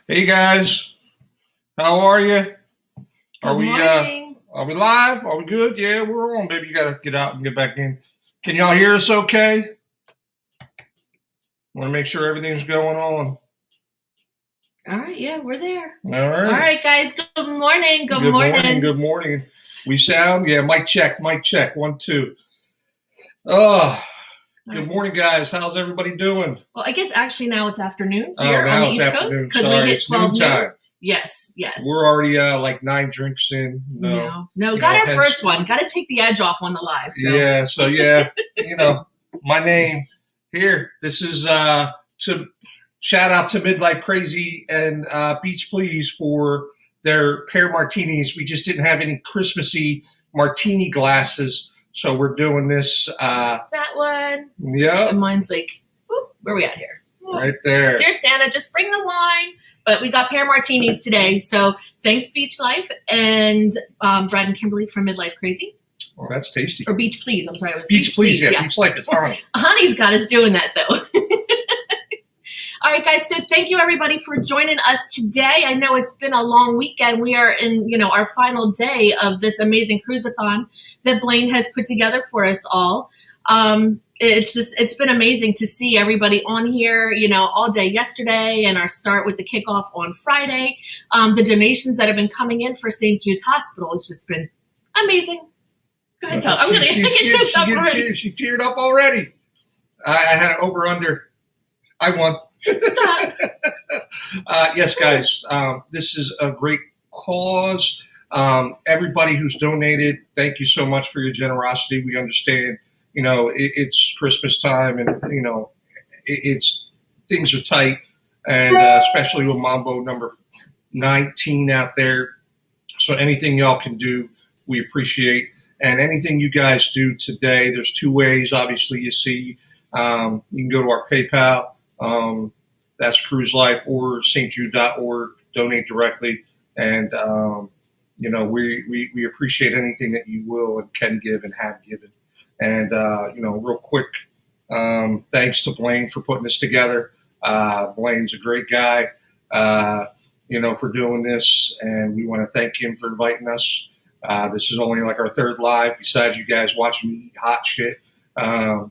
Hey guys, how are you? Are Good we morning. are we live? Are we good? Yeah, we're on, baby. You gotta get out and get back in. Can y'all hear us okay? Want to make sure everything's going on. All right, yeah, we're there. All All right. right, guys. Good morning. Good morning. Good morning. We sound, yeah, mic check, 1, 2. Oh, good morning, guys. How's everybody doing? Well, I guess actually now it's afternoon Oh, here on now the it's East Coast afternoon. because we Sorry, hit it's 12 noon. noontime. Yes. We're already like 9 drinks in. No. You Got know, our hence- first one. Got to take the edge off on the live. So. Yeah, my name here. This is to shout out to Midlife Crazy and Beach Please for their pear martinis. We just didn't have any Christmassy martini glasses, so we're doing this. That one. Yeah. And mine's like, whoop, where are we at here? Right there. Dear Santa, just bring the wine. But we got pear martinis today. So thanks, Beach Life and Brad and Kimberly from Midlife Crazy. Oh, that's tasty. Or Beach Please. I'm sorry. It was Beach Please. Yeah, Beach Life is honey. Honey's got us doing that, though. All right, guys. So thank you, everybody, for joining us today. I know it's been a long weekend. We are in, our final day of this amazing cruise-a-thon that Blaine has put together for us all. It's been amazing to see everybody on here, all day yesterday and our start with the kickoff on Friday. The donations that have been coming in for St. Jude's Hospital has just been amazing. Go ahead, Tom. I'm going to get choked up already. She teared up already. I had it over under. I won. Stop. Yes, guys. This is a great cause. Everybody who's donated, thank you so much for your generosity. We understand, it's Christmas time and, things are tight. And especially with Mambo number 19 out there. So anything y'all can do, we appreciate. And anything you guys do today, there's 2 ways. Obviously, you see, you can go to our PayPal. That's Cruise Life or stjude.org. Donate directly. And, we appreciate anything that you will and can give and have given. And, real quick, thanks to Blaine for putting this together. Blaine's a great guy, for doing this. And we want to thank him for inviting us. This is only like our 3rd live besides you guys watching me eat hot shit.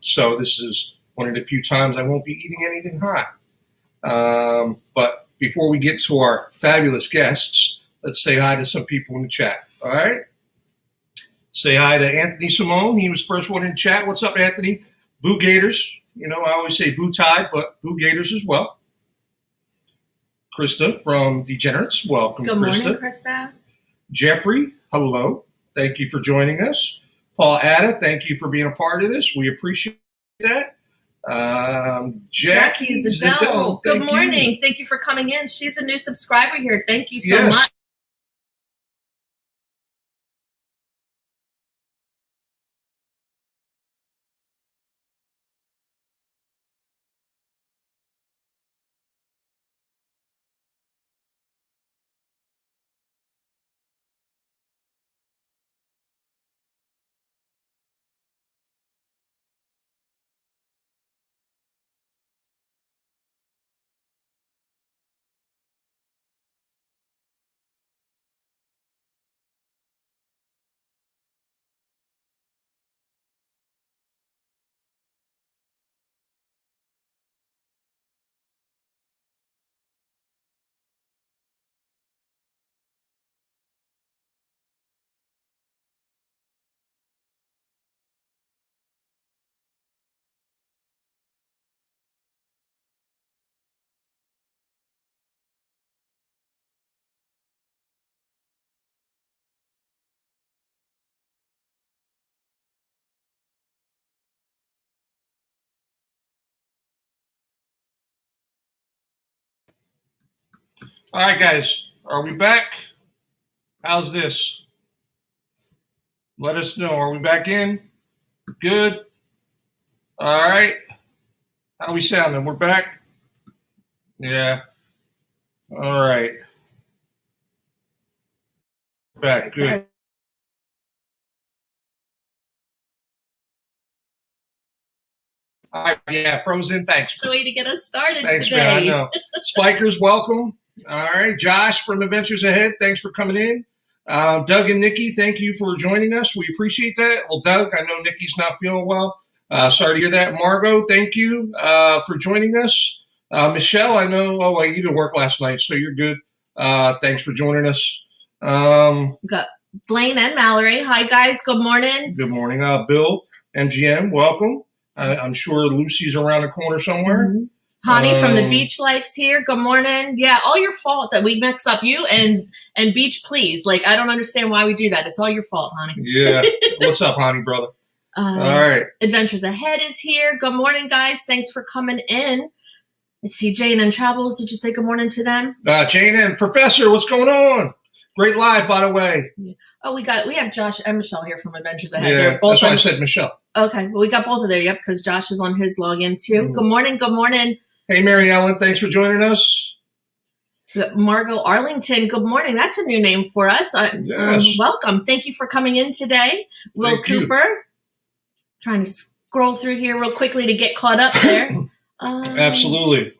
So this is one of the few times I won't be eating anything hot. But before we get to our fabulous guests, let's say hi to some people in the chat. All right. Say hi to Anthony Simone. He was the first one in chat. What's up, Anthony? Boo Gators. I always say Boo Tide, but Boo Gators as well. Krista from Degenerates. Welcome, Good Krista. morning, Krista. Jeffrey, hello. Thank you for joining us. Paul Atta, thank you for being a part of this. We appreciate that. Jackie Zedell. Good morning. Thank you for coming in. She's a new subscriber here. Thank you so much. All right, guys. Are we back? How's this? Let us know. Are we back in? Good. All right. How we sounding? We're back? Yeah. All right. Back. Good. All right. Yeah. Frozen. Thanks. The way to get us started Thanks, today. man. I know. Spikers, welcome. All right, Josh from Adventures Ahead, thanks for coming in. Doug and Nikki, thank you for joining us. We appreciate that. Well, Doug, I know Nikki's not feeling well. Sorry to hear that. Margot, thank you for joining us. Michelle, I know, you didn't work last night, so you're good. Thanks for joining us. Got Blaine and Mallory. Hi, guys. Good morning. Good morning. Bill, MGM, welcome. I'm sure Lucy's around the corner somewhere. Mm-hmm. Honey from the Beach Life's here. Good morning. Yeah, all your fault that we mix up you and Beach Please. Like, I don't understand why we do that. It's all your fault, honey. Yeah. What's up, honey, brother? All right. Adventures Ahead is here. Good morning, guys. Thanks for coming in. Let's see, J&N Travels. Did you say good morning to them? J&N, Professor, what's going on? Great live, by the way. Yeah. Oh, we have Josh and Michelle here from Adventures Ahead. Yeah, They're both that's why I said Michelle. Okay, well, we got both of them. Yep, because Josh is on his login too. Mm-hmm. Good morning. Good morning. Hey, Mary Ellen, thanks for joining us. Margot Arlington, good morning. That's a new name for us. Yes. Welcome. Thank you for coming in today. Will Cooper. Trying to scroll through here real quickly to get caught up there. Absolutely.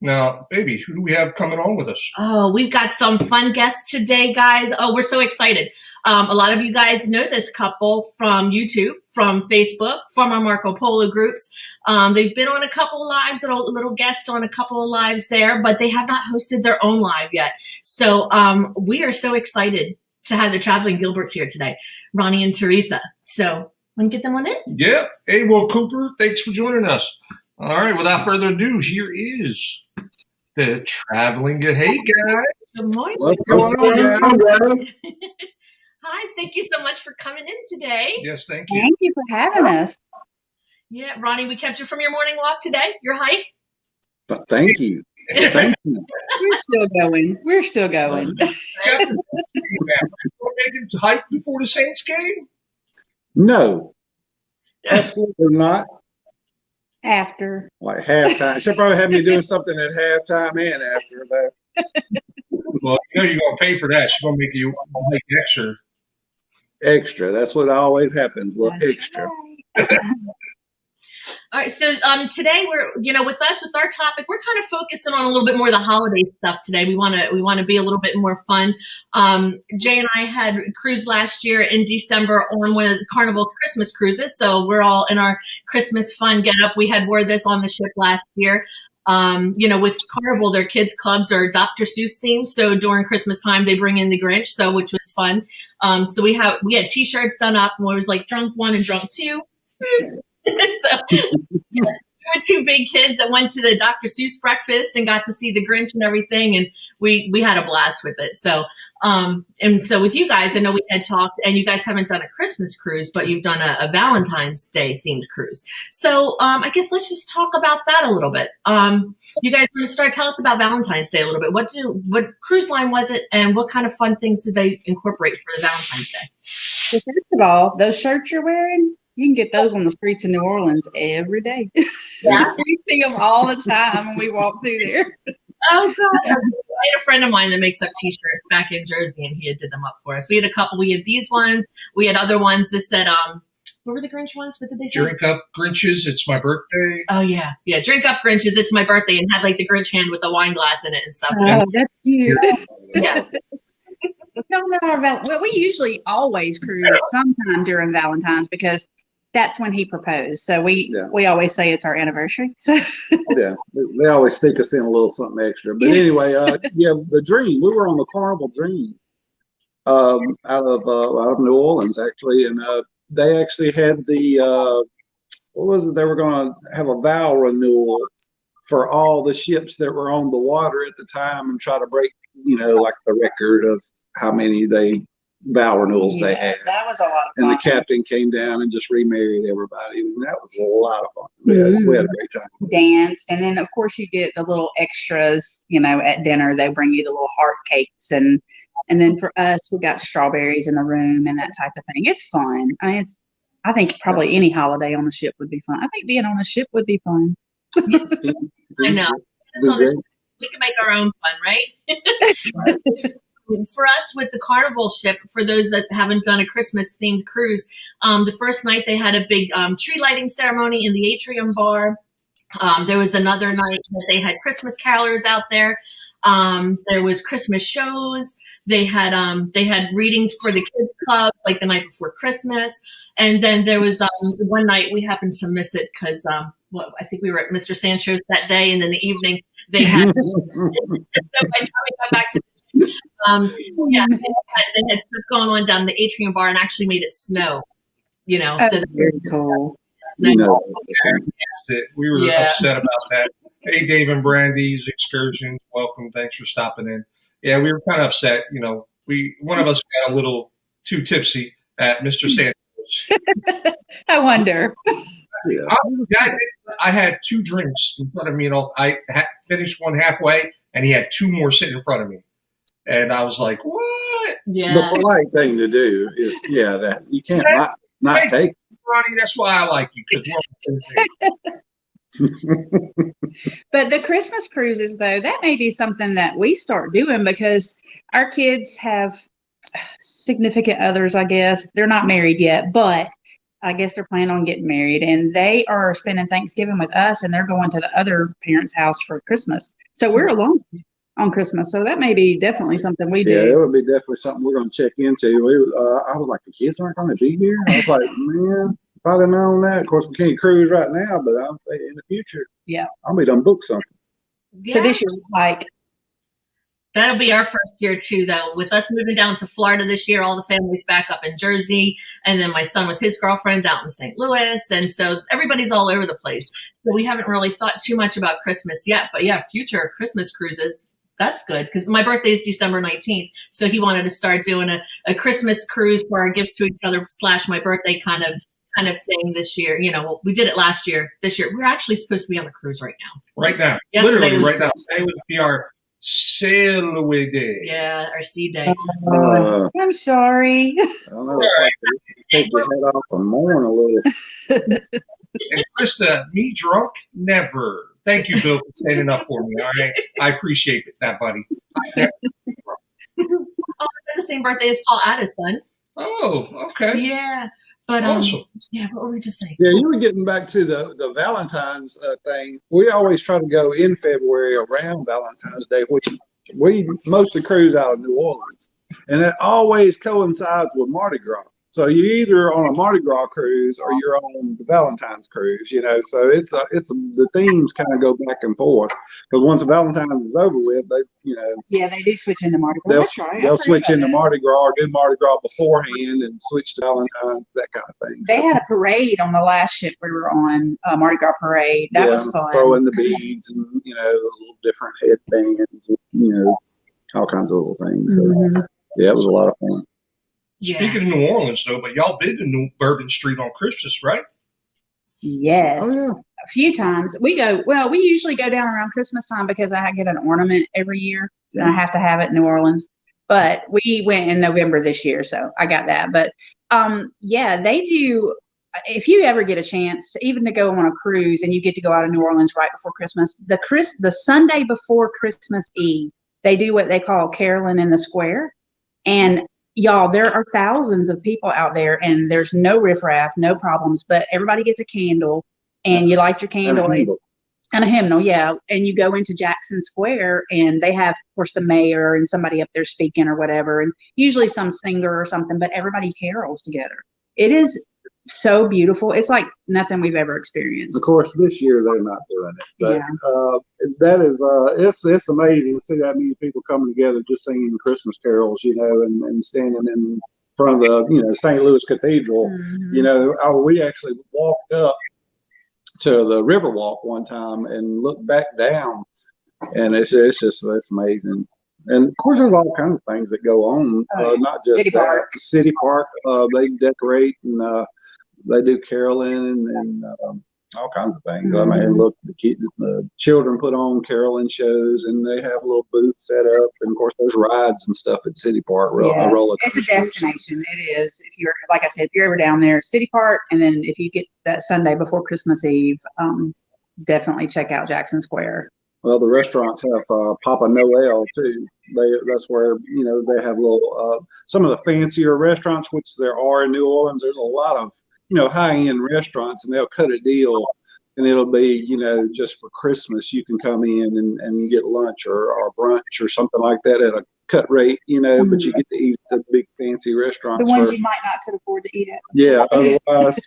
Now, baby, who do we have coming on with us? Oh, we've got some fun guests today, guys. Oh, we're so excited. A lot of you guys know this couple from YouTube, from Facebook, from our Marco Polo groups. They've been on a couple of lives, a little guest on a couple of lives there, but they have not hosted their own live yet. So we are so excited to have the Traveling Gilberts here today, Ronnie and Teresa. So want to get them on in? Yep. Hey, Will Cooper, thanks for joining us. All right, without further ado, here is the Traveling Good. Hey, guys. Good morning. What's going on, guys? Hi, thank you so much for coming in today. Yes, thank you. Thank you for having us. Yeah, Ronnie, we kept you from your morning walk today, your hike. But thank you. Thank you. We're still going. We're still going. We're making to hike before the Saints game? No, absolutely not. After. Like halftime. She'll probably have me doing something at halftime and after that. Well, you know you're going to pay for that. She's going to make you make extra. Extra. That's what always happens. Well, extra. All right, so today we're, with our topic, we're kind of focusing on a little bit more of the holiday stuff today. We want to be a little bit more fun. Jay and I had cruised last year in December on one of the Carnival's Christmas cruises, so we're all in our Christmas fun get up. We had wore this on the ship last year. With Carnival, their kids clubs are Dr. Seuss themed, so during Christmas time they bring in the Grinch, which was fun. So we had T-shirts done up, and it was like drunk 1 and drunk 2. So we were two big kids that went to the Dr. Seuss breakfast and got to see the Grinch and everything, and we had a blast with it. So and so with you guys, I know we had talked, and you guys haven't done a Christmas cruise, but you've done a Valentine's Day themed cruise. So I guess let's just talk about that a little bit. You guys want to tell us about Valentine's Day a little bit. What cruise line was it, and what kind of fun things did they incorporate for the Valentine's Day? So first of all, those shirts you're wearing, you can get those on the streets of New Orleans every day. Yeah. We see them all the time when we walk through there. Oh, God. I had a friend of mine that makes up T-shirts back in Jersey, and he had did them up for us. We had a couple. We had these ones. We had other ones that said, what were the Grinch ones? What did they say? Drink up Grinches, it's my birthday. Oh, yeah. Yeah, drink up Grinches, it's my birthday, and had like the Grinch hand with the wine glass in it and stuff. Oh, that's cute. Yes. Well, we usually always cruise sometime during Valentine's because that's when he proposed. So we always say it's our anniversary. So Yeah, they always sneak us in a little something extra. But anyway, the Dream. We were on the Carnival Dream out of New Orleans actually, and they actually had the what was it? They were going to have a vow renewal for all the ships that were on the water at the time and try to break, like the record of how many vow renewals they had. That was a lot of fun. And the captain came down and just remarried everybody. And that was a lot of fun. We had a great time. Danced. And then, of course, you get the little extras, at dinner. They bring you the little heart cakes. And then for us, we got strawberries in the room and that type of thing. It's fun. I think probably any holiday on the ship would be fun. I think being on a ship would be fun. I know. We can make our own fun, right? For us with the Carnival ship, for those that haven't done a Christmas themed cruise, the first night they had a big tree lighting ceremony in the atrium bar. There was another night that they had Christmas carolers out there. There was Christmas shows. They had readings for the kids club like the night before Christmas. And then there was one night we happened to miss it because I think we were at Mr. Sancho's that day, and then the evening they had. So by the time we got back to they had stuff going on down in the atrium bar and actually made it snow. So very cool. We were upset about that. Hey, Dave and Brandy's excursions, welcome. Thanks for stopping in. Yeah, we were kind of upset. One of us got a little too tipsy at Mr. Sancho's. I wonder. I had 2 drinks in front of me, and I finished one halfway, and he had 2 more sitting in front of me. And I was like, "What?" Yeah. The polite thing to do is, that you can't not take. Ronnie, that's why I like you. But the Christmas cruises, though, that may be something that we start doing because our kids have significant others, I guess. They're not married yet, but I guess they're planning on getting married, and they are spending Thanksgiving with us, and they're going to the other parents' house for Christmas. So we're alone on Christmas. So that may be definitely something we do. Yeah, that would be definitely something we're going to check into. I was like, the kids aren't going to be here? I was like, man, if I'd have known that. Of course, we can't cruise right now, but I'm thinking in the future, I'll be done book something. So this year, that'll be our first year too, though. With us moving down to Florida this year, all the family's back up in Jersey, and then my son with his girlfriends out in St. Louis, and so everybody's all over the place. So we haven't really thought too much about Christmas yet, but future Christmas cruises. That's good because my birthday is December 19th. So he wanted to start doing a Christmas cruise for our gifts to each other / my birthday kind of thing this year. We did it last year. This year, we're actually supposed to be on the cruise right now. Right now. Yesterday Literally right now. Today would be our sail away day. Yeah, our sea day. I'm sorry. I don't know. It's like take your head off and mourn a little. And Krista, me drunk? Never. Thank you, Bill, for standing up for me. All right, I appreciate that, buddy. I had the same birthday as Paul Addison. Oh, okay. Yeah, but awesome. What were we just saying? Yeah, you were getting back to the Valentine's thing. We always try to go in February around Valentine's Day, which we mostly cruise out of New Orleans, and it always coincides with Mardi Gras. So you're either on a Mardi Gras cruise or you're on the Valentine's cruise, So it's the themes kind of go back and forth because once the Valentine's is over with, they Yeah, they do switch into Mardi Gras. They'll switch into Mardi Gras or do Mardi Gras beforehand and switch to Valentine's, that kind of thing. They had a parade on the last ship we were on, Mardi Gras parade. That was fun. Throwing the beads and little different headbands, and, all kinds of little things. So, yeah, it was a lot of fun. Yeah. Speaking of New Orleans, though, but y'all been to New Bourbon Street on Christmas, right? Yes. Oh, yeah. A few times. We usually go down around Christmas time because I get an ornament every year and I have to have it in New Orleans. But we went in November this year, so I got that. But they do. If you ever get a chance even to go on a cruise and you get to go out of New Orleans right before Christmas, the Sunday before Christmas Eve, they do what they call caroling in the square. And y'all, there are thousands of people out there and there's no riffraff, no problems, but everybody gets a candle and you light your candle and a hymnal. Yeah. And you go into Jackson Square and they have, of course, the mayor and somebody up there speaking or whatever, and usually some singer or something, but everybody carols together. It is so beautiful. It's like nothing we've ever experienced. Of course, this year they're not doing it, but that is it's amazing to see that many people coming together just singing Christmas carols, and standing in front of the St. Louis Cathedral. We actually walked up to the Riverwalk one time and looked back down, and it's amazing. And of course, there's all kinds of things that go on, not just City Park. They decorate and they do caroling and all kinds of things. I mean, look, the children put on caroling shows, and they have a little booth set up. And of course, there's rides and stuff at City Park. It's a destination. It is. If you're, like I said, if you're ever down there, City Park, and then if you get that Sunday before Christmas Eve, definitely check out Jackson Square. Well, the restaurants have Papa Noel too. That's where they have little some of the fancier restaurants, which there are in New Orleans. There's a lot of high-end restaurants, and they'll cut a deal and it'll be, just for Christmas, you can come in and get lunch or brunch or something like that at a cut rate, but you get to eat at the big fancy restaurants. The ones you might not could afford to eat at. Yeah, otherwise,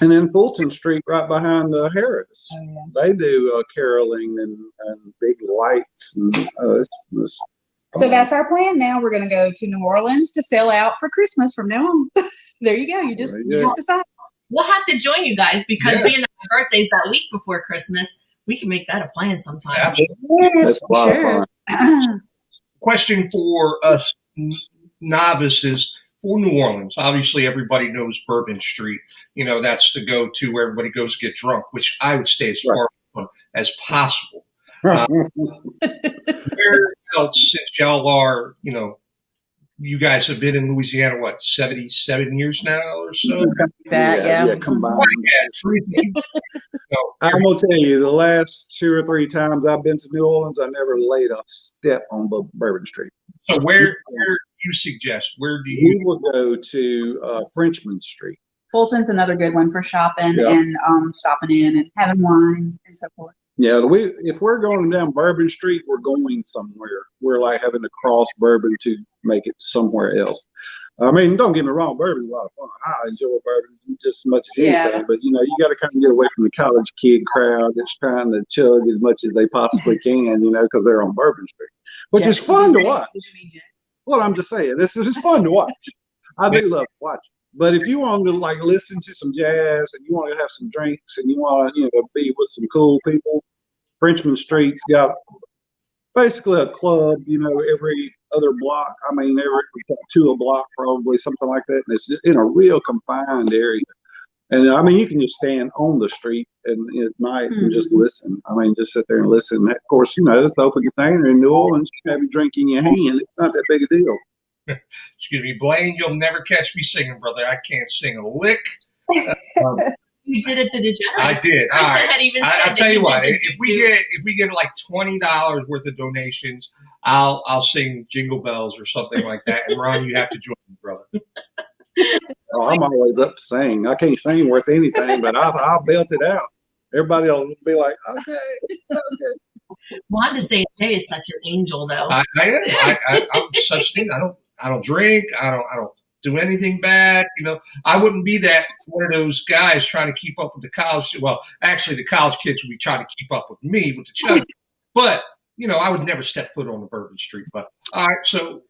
and then Fulton Street right behind Harris. Oh, yeah. They do caroling and big lights. And, it's So fun. that's our plan now. We're going to go to New Orleans to sell out for Christmas from now on. There you go. You just decide. We'll have to join you guys because being that my birthday's that week before Christmas, we can make that a plan sometime. Absolutely. That's a lot of fun. Question for us novices for New Orleans. Obviously, everybody knows Bourbon Street. That's the go-to where everybody goes to get drunk, which I would stay as far from as possible. Where else, since y'all are, you guys have been in Louisiana, 77 years now or so? Yeah. Combined. I'm going to tell you, the last 2 or 3 times I've been to New Orleans, I never laid a step on Bourbon Street. So where do you suggest? Where do you? We will go to Frenchman Street. Fulton's another good one for shopping Yeah. and stopping in and having wine and so forth. Yeah, if we're going down Bourbon Street, we're going somewhere. We're like having to cross Bourbon to make it somewhere else. I mean, don't get me wrong, Bourbon's a lot of fun. I enjoy Bourbon just as much as anything, but you got to kind of get away from the college kid crowd that's trying to chug as much as they possibly can, because they're on Bourbon Street, which is fun to watch. Well, I'm just saying, this is fun to watch. I do love to watch. But if you want to listen to some jazz and you want to have some drinks and you want to be with some cool people, Frenchman Street's got basically a club, every other block. I mean, every 2 a block probably, something like that. And it's in a real confined area. And I mean, you can just stand on the street and at night and just listen. I mean, just sit there and listen. And of course, it's the open container in New Orleans. You can have your drink in your hand. It's not that big a deal. Excuse me, Blaine, you'll never catch me singing, brother. I can't sing a lick. You did it to the Degenerates. I did. All right. I'll tell you what. If we get like $20 worth of donations, I'll sing Jingle Bells or something like that. And Ron, you have to join me, brother. Oh, I'm always up to sing. I can't sing worth anything, but I'll belt it out. Everybody will be like, okay. Wanda St. J is such an angel, though. I am. I'm such thing. I don't drink. I don't do anything bad. I wouldn't be one of those guys trying to keep up with the college. Well, actually, the college kids would be trying to keep up with me with the chug. But I would never step foot on the Bourbon Street. But all right, so.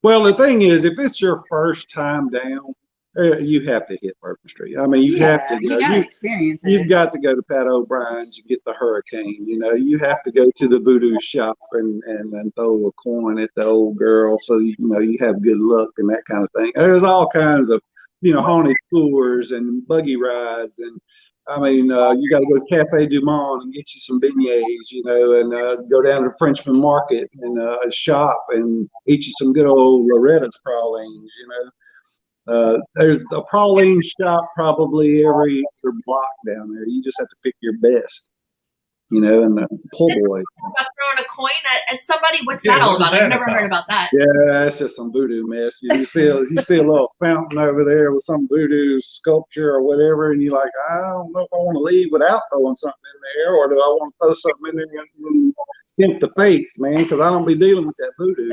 Well, the thing is, if it's your first time down, you have to hit Bourbon Street. I mean, you have to. You got to experience it. You've got to go to Pat O'Brien's and get the Hurricane. You have to go to the voodoo shop and throw a coin at the old girl so you have good luck and that kind of thing. There's all kinds of haunted tours and buggy rides, and I mean you got to go to Cafe Du Monde and get you some beignets, and go down to Frenchman Market and shop and eat you some good old Loretta's pralines, There's a praline shop probably every other block down there. You just have to pick your best, and the pull boy. About throwing a coin at somebody? What's that all about? I've never heard about that. Yeah, that's just some voodoo mess. You see a little fountain over there with some voodoo sculpture or whatever, and you're like, I don't know if I want to leave without throwing something in there, or do I want to throw something in there and tempt the fates, man? Because I don't be dealing with that voodoo,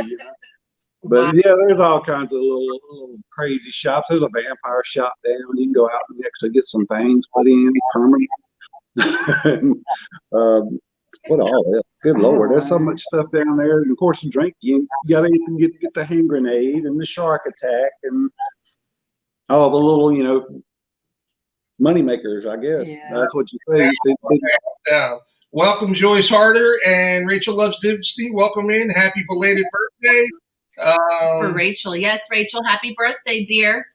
But yeah, there's all kinds of little crazy shops. There's a vampire shop down. You can go out and actually get some things put in permanent. What all that? Good Lord, there's so much stuff down there. And of course, you drink. You got to get the hand grenade and the shark attack and all the little money makers. I guess that's what you say. Welcome, Joyce Harder and Rachel Loves Disney. Welcome in. Happy belated birthday. For Rachel. Yes, Rachel. Happy birthday, dear.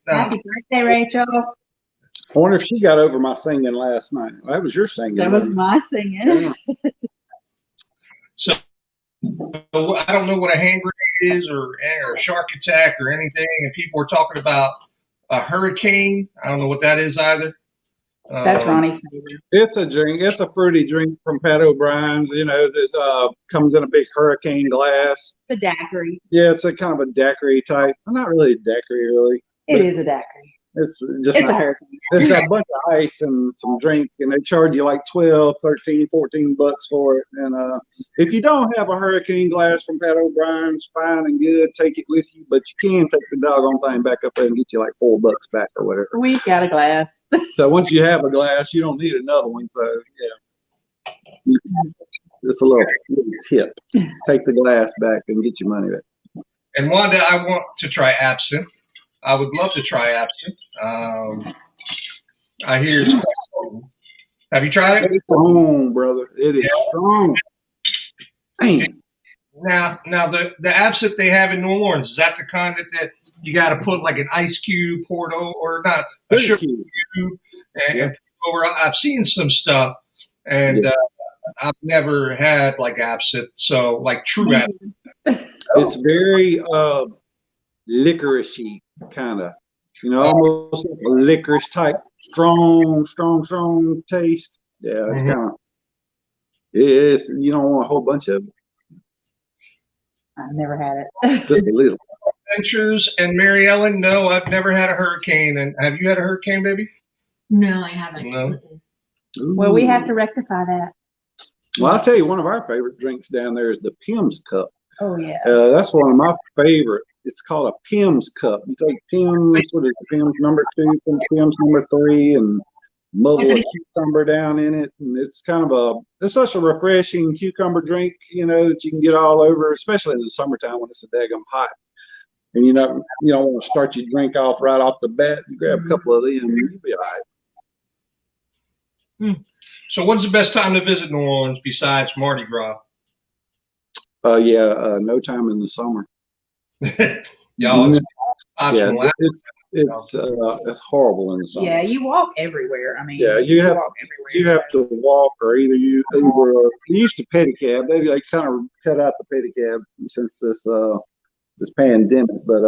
Happy birthday, Rachel. I wonder if she got over my singing last night. That was your singing. That was my singing. Yeah. So I don't know what a hand grenade is or a shark attack or anything. And people were talking about a hurricane. I don't know what that is either. That's Ronnie's favorite. It's a drink. It's a fruity drink from Pat O'Brien's, that comes in a big hurricane glass. The daiquiri. Yeah, it's a kind of a daiquiri type. Not really a daiquiri, really. It is a daiquiri. It's just a hurricane. It's got a bunch of ice and some drink, and they charge you like 12, 13, 14 bucks for it. And if you don't have a hurricane glass from Pat O'Brien's, fine and good, take it with you. But you can take the doggone thing back up there and get you like $4 back or whatever. We've got a glass. So once you have a glass, you don't need another one. So yeah, just a little tip: take the glass back and get your money back. And Wanda, I want to try absinthe. I would love to try absinthe. I hear it's quite strong. Have you tried it? It's strong, brother. It is strong. Dang. Now the absinthe they have in New Orleans, is that the kind that you got to put like an ice cube poured over, or not a sugar cube, and over? I've seen some stuff, and I've never had like absinthe, so like true absinthe. It's very licoricey kind of, almost like a licorice type, strong taste. Yeah, it's kind of. It's you don't want a whole bunch of it. I've never had it. Just a little. Adventures and Mary Ellen. No, I've never had a hurricane. And have you had a hurricane, baby? No, I haven't. No. Well, we have to rectify that. Well, I'll tell you, one of our favorite drinks down there is the Pimm's Cup. Oh yeah. That's one of my favorite. It's called a Pimm's Cup. You take Pimm's, what is it, Pimm's number 2, Pimm's number 3, and muddle a cucumber down in it, and it's kind of it's such a refreshing cucumber drink, that you can get all over, especially in the summertime when it's a daggum hot, and you don't want to start your drink off right off the bat. You grab a couple of them, you'll be all right. So, when's the best time to visit New Orleans besides Mardi Gras? No time in the summer. Y'all, it's horrible in the summer. Yeah, you walk everywhere. I mean, you have walk everywhere. You have to walk, or either you used to pedicab. Maybe they kind of cut out the pedicab since this pandemic. But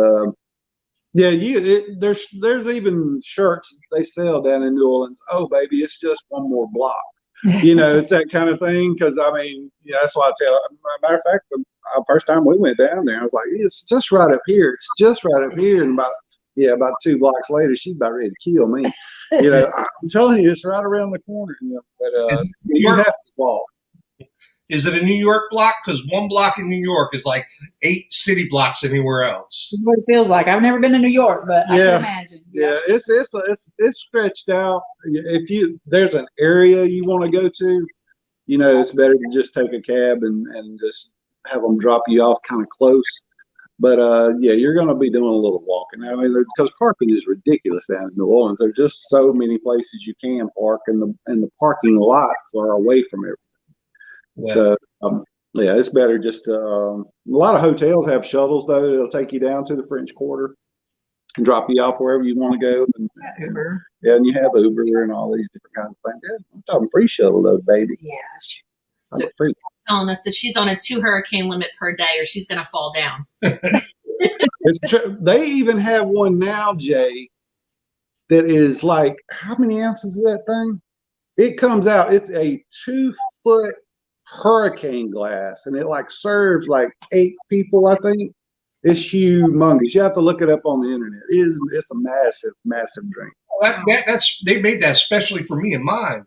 there's even shirts they sell down in New Orleans. Oh, baby, it's just one more block. It's that kind of thing. Because that's why I tell. Matter of fact, the first time we went down there, I was like, it's just right up here. It's just right up here, and about 2 blocks later, she's about ready to kill me. I'm telling you, it's right around the corner. But you have to walk. Is it a New York block? Because one block in New York is like 8 city blocks anywhere else. This is what it feels like. I've never been to New York, but I can imagine. Yeah, it's stretched out. If there's an area you want to go to, it's better to just take a cab and just have them drop you off kind of close. But you're going to be doing a little walking. I mean, because parking is ridiculous down in New Orleans. There's just so many places you can park, and the parking lots are away from everything. Yeah. So it's better just. A lot of hotels have shuttles though. It'll take you down to the French Quarter and drop you off wherever you want to go. And Uber. Yeah, and you have Uber and all these different kinds of things. Yeah, I'm talking free shuttle though, baby. Yeah. So telling us that she's on a 2 hurricane limit per day, or she's going to fall down. They even have one now, Jay, that is like, how many ounces is that thing? It comes out. It's a 2-foot hurricane glass, and it like serves like 8 people. I think it's humongous. You have to look it up on the internet. It's a massive drink. That's they made that especially for me and mine.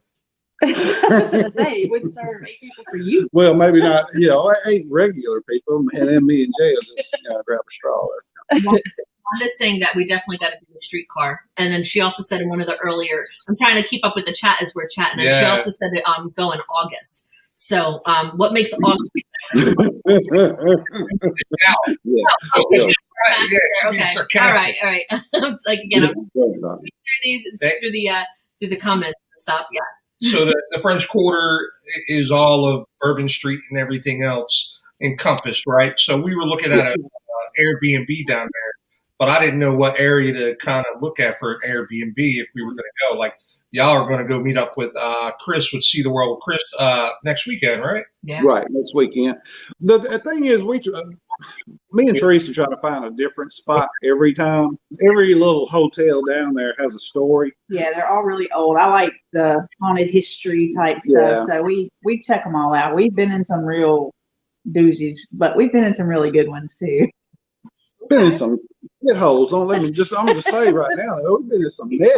I was going to say, it wouldn't serve 8 people for you. Well, maybe not. 8 regular people, and then me and Jay will just grab a straw. Wanda's saying that we definitely got to do a streetcar, and then she also said in one of the earlier. I'm trying to keep up with the chat as we're chatting, and she also said that go in August. So, what makes August? Okay. All right. Like again, I'm through these through the comments and stuff. Yeah. So the French Quarter is all of Bourbon Street and everything else encompassed, right? So we were looking at an Airbnb down there, but I didn't know what area to kind of look at for an Airbnb if we were going to go. Like, y'all are going to go meet up with Chris with See the World with Chris next weekend, right? Yeah. Right, next weekend. The thing is, me and Teresa try to find a different spot every time. Every little hotel down there has a story. Yeah, they're all really old. I like the haunted history type stuff, so we check them all out. We've been in some real doozies, but we've been in some really good ones too. Been in some shit holes. I'm just say right now, we've been in some mess.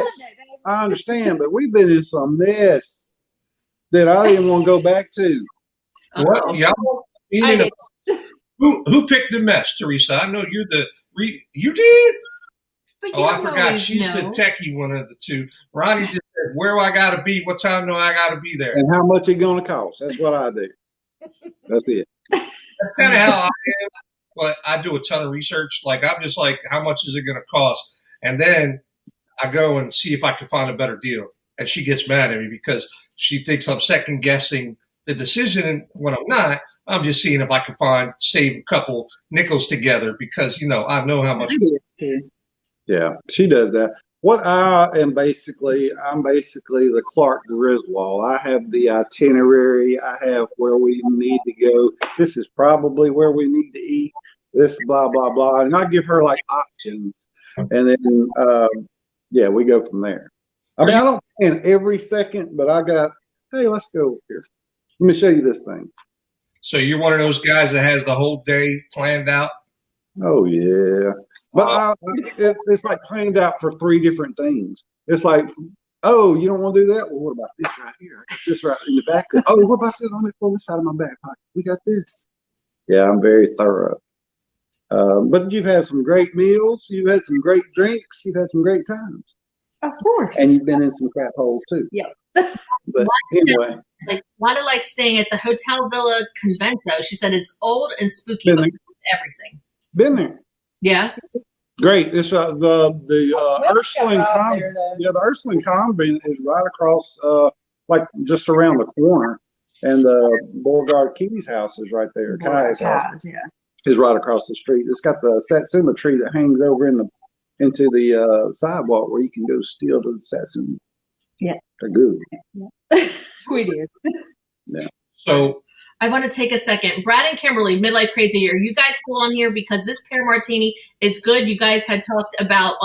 I understand, but we've been in some mess that I didn't want to go back to. Well, y'all, who picked the mess, Teresa? I know you're you did. But Oh, I forgot. She's the techie one of the two. Ronnie just said, "Where do I got to be? What time do I got to be there?" And how much it going to cost? That's what I do. That's it. That's kind of how I am. But I do a ton of research. Like, I'm just like, how much is it going to cost? And then I go and see if I can find a better deal. And she gets mad at me because she thinks I'm second guessing the decision when I'm not. I'm just seeing if I can save a couple nickels together because, I know how much. Yeah, she does that. I'm basically the Clark Griswold. I have the itinerary. I have where we need to go. This is probably where we need to eat. This blah blah blah, and I give her like options, and then we go from there. I mean, I don't plan every second, but hey, let's go over here. Let me show you this thing. So you're one of those guys that has the whole day planned out? Oh yeah, but it's like planned out for 3 different things. It's like, oh, you don't want to do that? Well, what about this right here? I got this right in the back. Oh, what about this? Let me pull this out of my back pocket. We got this. Yeah, I'm very thorough. But you've had some great meals. You've had some great drinks. You've had some great times. Of course. And you've been in some crap holes too. Yeah. But anyway. Wanda likes staying at the Hotel Villa Convento. She said it's old and spooky, but everything. Been there. Yeah. Great. It's the Ursuline Convent. Yeah, the Ursuline Convent is right across, like just around the corner, and the Beauregard Keys house is right there. Kai's house is right across the street. It's got the satsuma tree that hangs over into the sidewalk where you can go steal the satsuma. Yeah, they're good. Yeah. We did. Yeah. So I want to take a second. Brad and Kimberly, Midlife Crazy, are you guys still on here? Because this pear martini is good. You guys had talked about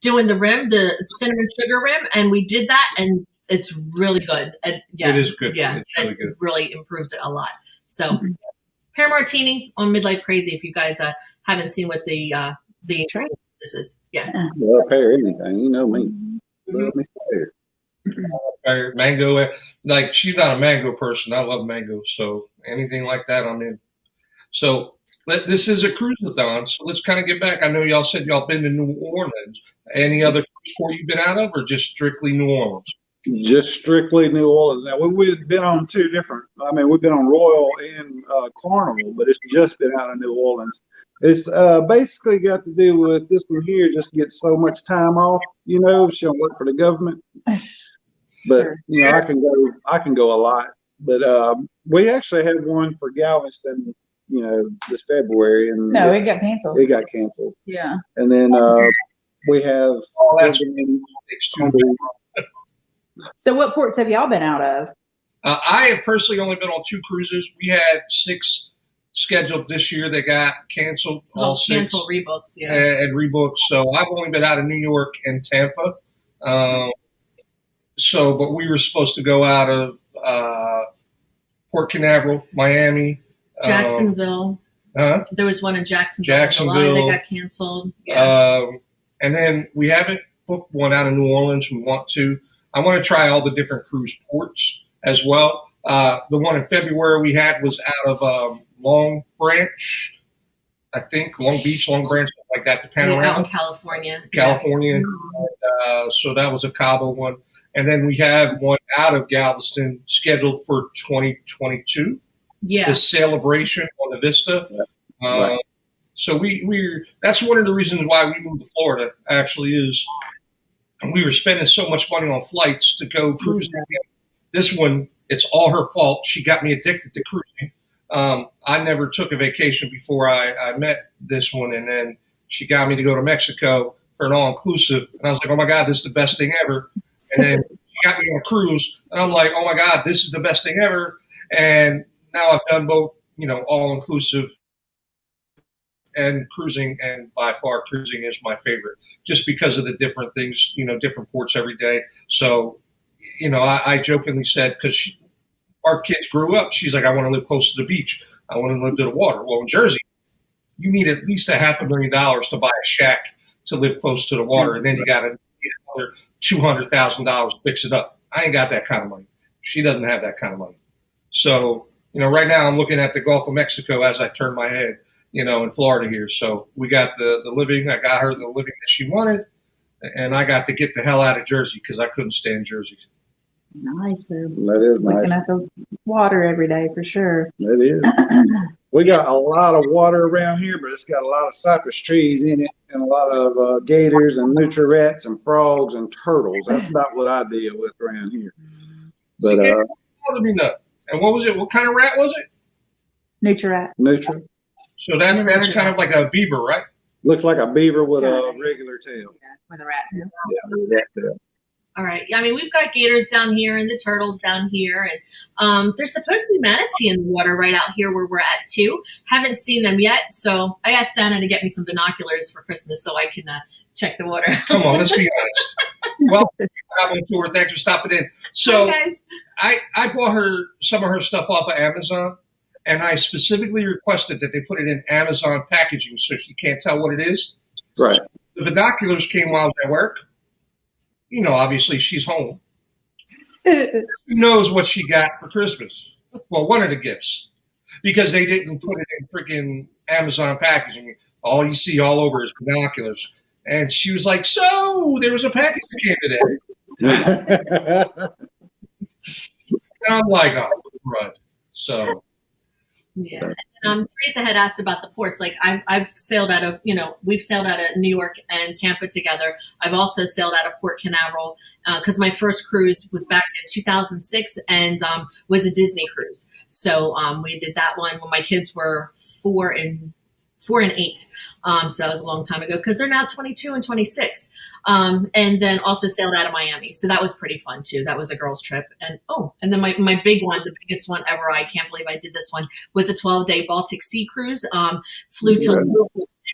doing the rim, the cinnamon sugar rim, and we did that, and it's really good. And, it is good. Yeah, it's really good. Really improves it a lot. So pear martini on Midlife Crazy. If you guys haven't seen what the this is, yeah. Well, pear anything, you know me. Love me pear. Mango, like she's not a mango person. I love mango, so anything like that, I'm in. So this is a cruise-a-thon, so let's kind of get back. I know y'all said y'all been to New Orleans. Any other cruise port you've been out of, or just strictly New Orleans? Just strictly New Orleans. Now we've been on 2 different. I mean, we've been on Royal and Carnival, but it's just been out of New Orleans. It's basically got to do with this one here. Just gets so much time off, She don't work for the government. But I can go a lot. But we actually had one for Galveston, this February, and no, it got canceled. It got canceled. Yeah. And then we have. So, what ports have y'all been out of? I have personally only been on 2 cruises. We had 6 scheduled this year that got canceled. All 6 cancel rebooks, yeah, and rebooks. So I've only been out of New York and Tampa. But we were supposed to go out of Port Canaveral, Miami, Jacksonville. There was one in Jacksonville that got canceled. Yeah. And then we haven't booked one out of New Orleans. We want to. I want to try all the different cruise ports as well. The one in February we had was out of Long Branch, I think, Long Beach, Long Branch, something like that, the Panorama. Out in California. Yeah. And, so that was a Cabo one. And then we have one out of Galveston scheduled for 2022. Yeah. The Celebration on the Vista. Right. So that's one of the reasons why we moved to Florida, actually, is we were spending so much money on flights to go cruising. This one, it's all her fault. She got me addicted to cruising. I never took a vacation before I met this one, and then she got me to go to Mexico for an all-inclusive. And I was like, oh, my God, this is the best thing ever. And then she got me on a cruise, and I'm like, oh, my God, this is the best thing ever. And now I've done both, all-inclusive and cruising, and by far cruising is my favorite just because of the different things, different ports every day. So, I jokingly said, because our kids grew up, she's like, I want to live close to the beach. I want to live to the water. Well, in Jersey, you need at least $500,000 to buy a shack to live close to the water. And then you got to get another $200,000 to fix it up. I ain't got that kind of money. She doesn't have that kind of money. So, right now I'm looking at the Gulf of Mexico as I turn my head, in Florida here. So we got the living. I got her the living that she wanted, and I got to get the hell out of Jersey because I couldn't stand Jersey. Nice. That is nice. Looking at the water every day for sure. It is. We got a lot of water around here, but it's got a lot of cypress trees in it and a lot of gators and nutria-rats and frogs and turtles. That's about what I deal with around here. But and what was it? What kind of rat was it? Nutria-rat. Nutria. So that's kind of like a beaver, right? Looks like a beaver with a regular tail. Yeah, with a rat tail. Yeah, with a rat tail. All right. Yeah, I mean, we've got gators down here and the turtles down here. And there's supposed to be manatee in the water right out here where we're at, too. Haven't seen them yet. So I asked Santa to get me some binoculars for Christmas so I can check the water. Come on, let's be honest. Well, traveling tour. Thanks for stopping in. So Hi, guys. I bought her some of her stuff off of Amazon, and I specifically requested that they put it in Amazon packaging so she can't tell what it is. Right. So the binoculars came while I was at work. Obviously she's home. Who knows what she got for Christmas? Well, one of the gifts, because they didn't put it in freaking Amazon packaging. All you see all over is binoculars. And she was like, "So there was a package that came today." And I'm like, "Oh, crud." So. Yeah. Teresa had asked about the ports. Like I've sailed out of, we've sailed out of New York and Tampa together. I've also sailed out of Port Canaveral because my first cruise was back in 2006 and was a Disney cruise. So we did that one when my kids were 4 and 8. So that was a long time ago because they're now 22 and 26. And then also sailed out of Miami. So that was pretty fun too. That was a girls trip. And then my big one, the biggest one ever, I can't believe I did this one, was a 12-day Baltic Sea cruise. Flew to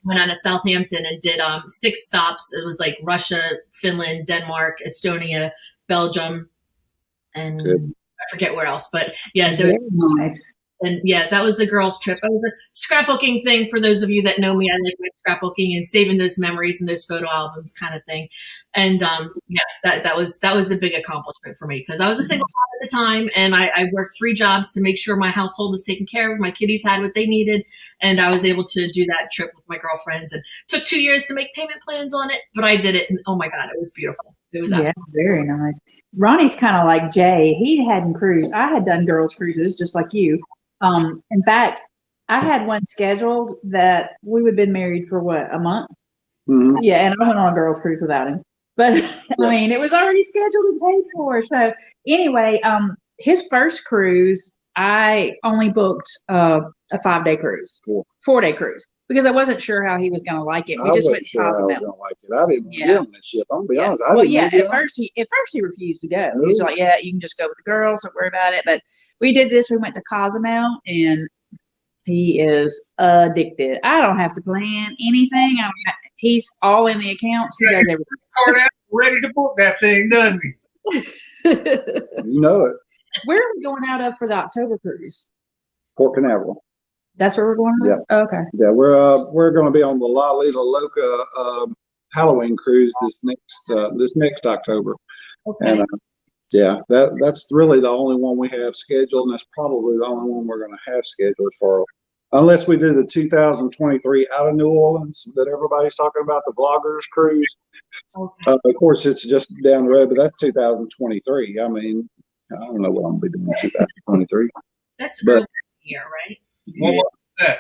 went out of Southampton and did 6 stops. It was like Russia, Finland, Denmark, Estonia, Belgium, and I forget where else. But yeah, Very nice. And yeah, that was the girls' trip. It was a scrapbooking thing for those of you that know me. I like my scrapbooking and saving those memories and those photo albums kind of thing. And that was a big accomplishment for me because I was a single mom at the time and I worked 3 jobs to make sure my household was taken care of. My kiddies had what they needed. And I was able to do that trip with my girlfriends and took 2 years to make payment plans on it. But I did it. And oh my God, it was beautiful. It was very nice. Ronnie's kind of like Jay. He hadn't cruised. I had done girls' cruises just like you. In fact, I had one scheduled that we would have been married for a month? Mm-hmm. Yeah, and I went on a girls' cruise without him. But I mean, it was already scheduled and paid for. So anyway, his first cruise, I only booked a 5-day cruise, 4-day cruise, because I wasn't sure how he was going to like it. We just went to Cozumel. I didn't get on that ship. I'm gonna be honest. At first he refused to go. He was like, "Yeah, you can just go with the girls. Don't worry about it." But we did this. We went to Cozumel, and he is addicted. I don't have to plan anything. He's all in the accounts. He does everything. Ready to book that thing, doesn't he? You know it. Where are we going out of for the October cruise? Port Canaveral. That's where we're going? Yeah. Oh, okay. Yeah, we're going to be on the La Lila Loca Halloween cruise this next October. Okay. And that's really the only one we have scheduled, and that's probably the only one we're going to have scheduled for, unless we do the 2023 out of New Orleans that everybody's talking about, the Vloggers cruise. Okay. Of course, it's just down the road, but that's 2023. I mean, I don't know what I'm going to be doing in 2023. That's early year, right? What was that?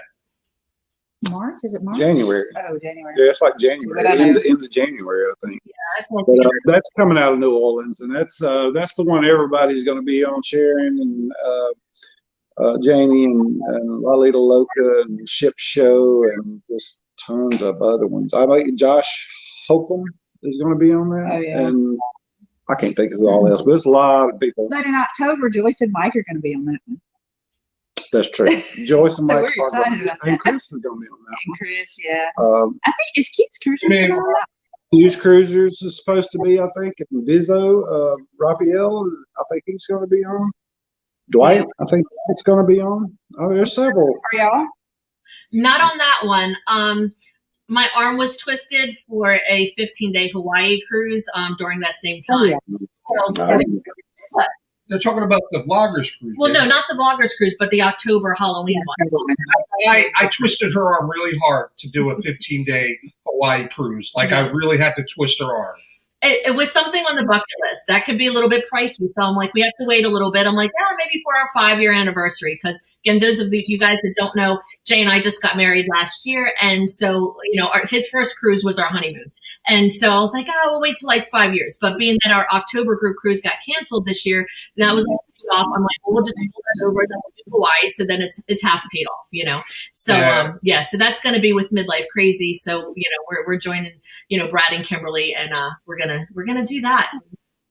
March? Is it March? January. Oh, January. Yeah, it's like January. End of January, I think. Yeah, that's one. That's coming out of New Orleans, and that's the one everybody's going to be on. Sharon and Janie and Lalita Loca and Ship Show and just tons of other ones. I think Josh Hokum is going to be on that. Oh, yeah. And I can't think of all else, but it's a lot of people. But in October, Joyce and Mike are going to be on that one. That's true. Joyce and So Mike. we're excited about that. And Chris is going to be on that and one. Chris, yeah. I think it's Q's Cruisers. Q's Cruisers is supposed to be, I think, and Vizzo, Raphael, I think he's going to be on. Dwight, I think it's going to be on. Oh, there's several. Are y'all? Not on that one. my arm was twisted for a 15-day Hawaii cruise during that same time. So, They're talking about the vloggers cruise. well, no, not the vloggers cruise, but the October Halloween one. I twisted her arm really hard to do a 15-day Hawaii cruise. Like, I really had to twist her arm. It was something on the bucket list. That could be a little bit pricey. So I'm like, we have to wait a little bit. I'm like, yeah, maybe for our 5-year anniversary. Because again, those of you guys that don't know, Jay and I just got married last year. And so, his first cruise was our honeymoon. And so I was like, we'll wait till like 5 years. But being that our October group cruise got canceled this year, that was off. I'm like, well, we'll just pull that over, then we'll do Hawaii. So then it's half paid off, So so that's going to be with Midlife Crazy. So we're joining Brad and Kimberly, and we're gonna do that.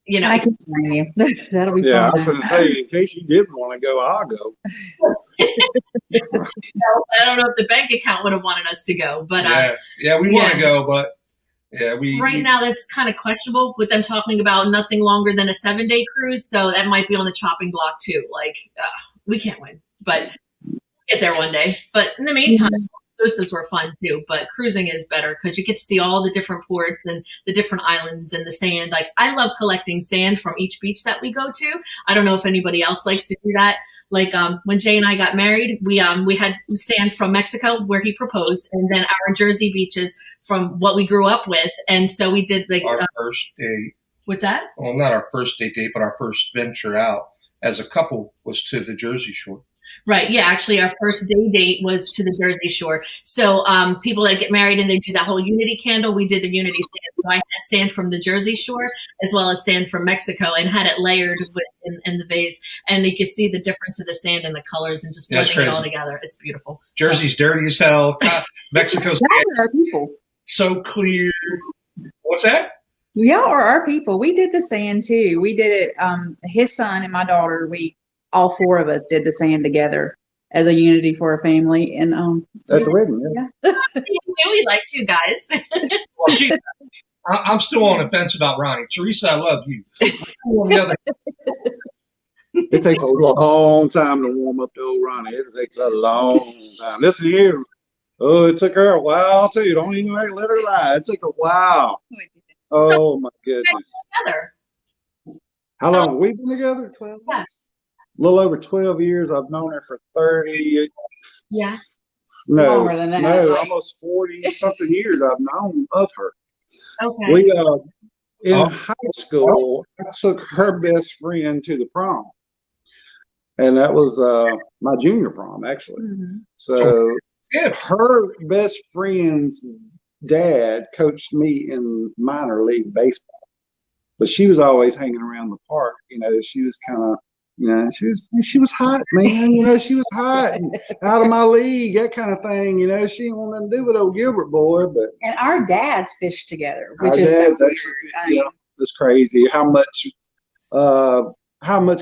I can join you. That'll be fun. I was going to say, in case you didn't want to go, I'll go. I don't know if the bank account would have wanted us to go, but we want to go, but. Yeah, now that's kind of questionable with them talking about nothing longer than a 7-day cruise. So that might be on the chopping block too. Like we can't win, but get there one day. But in the meantime, those were fun too. But cruising is better because you get to see all the different ports and the different islands and the sand. Like I love collecting sand from each beach that we go to. I don't know if anybody else likes to do that. Like when Jay and I got married, we had sand from Mexico where he proposed, and then our Jersey beaches from what we grew up with. And so we did like our first date. What's that? Well, not our first date, but our first venture out as a couple was to the Jersey Shore. Right. Yeah. Actually, our first date was to the Jersey Shore. So people that get married and they do that whole unity candle, we did the unity sand. So I had sand from the Jersey Shore as well as sand from Mexico and had it layered in the vase. And you can see the difference of the sand and the colors and just blending it all together. It's beautiful. Jersey's dirty as hell. Mexico's our people. So clear. What's that? Y'all are our people. We did the sand too. We did it. His son and my daughter, all 4 of us did the sand together as a unity for a family. And at the wedding, yeah. We liked you guys. Well, I'm still on the fence about Ronnie. Teresa, I love you. It takes a long time to warm up to old Ronnie. It takes a long time. Listen here. Oh, it took her a while too. Don't even let her lie. It took a while. Oh my goodness. How long have we been together? 12 years. Yes. A little over 12 years. I've known her for 30. Yeah. No, longer than that, no, like. almost 40 something years I've known of her. Okay. We in high school, I took her best friend to the prom, and that was my junior prom actually. Mm-hmm. So her best friend's dad coached me in minor league baseball, but she was always hanging around the park. She was kind of. She was hot, man. She was hot and out of my league, that kind of thing. She didn't want nothing to do with old Gilbert boy. And our dads fished together, which is so weird. It's crazy how much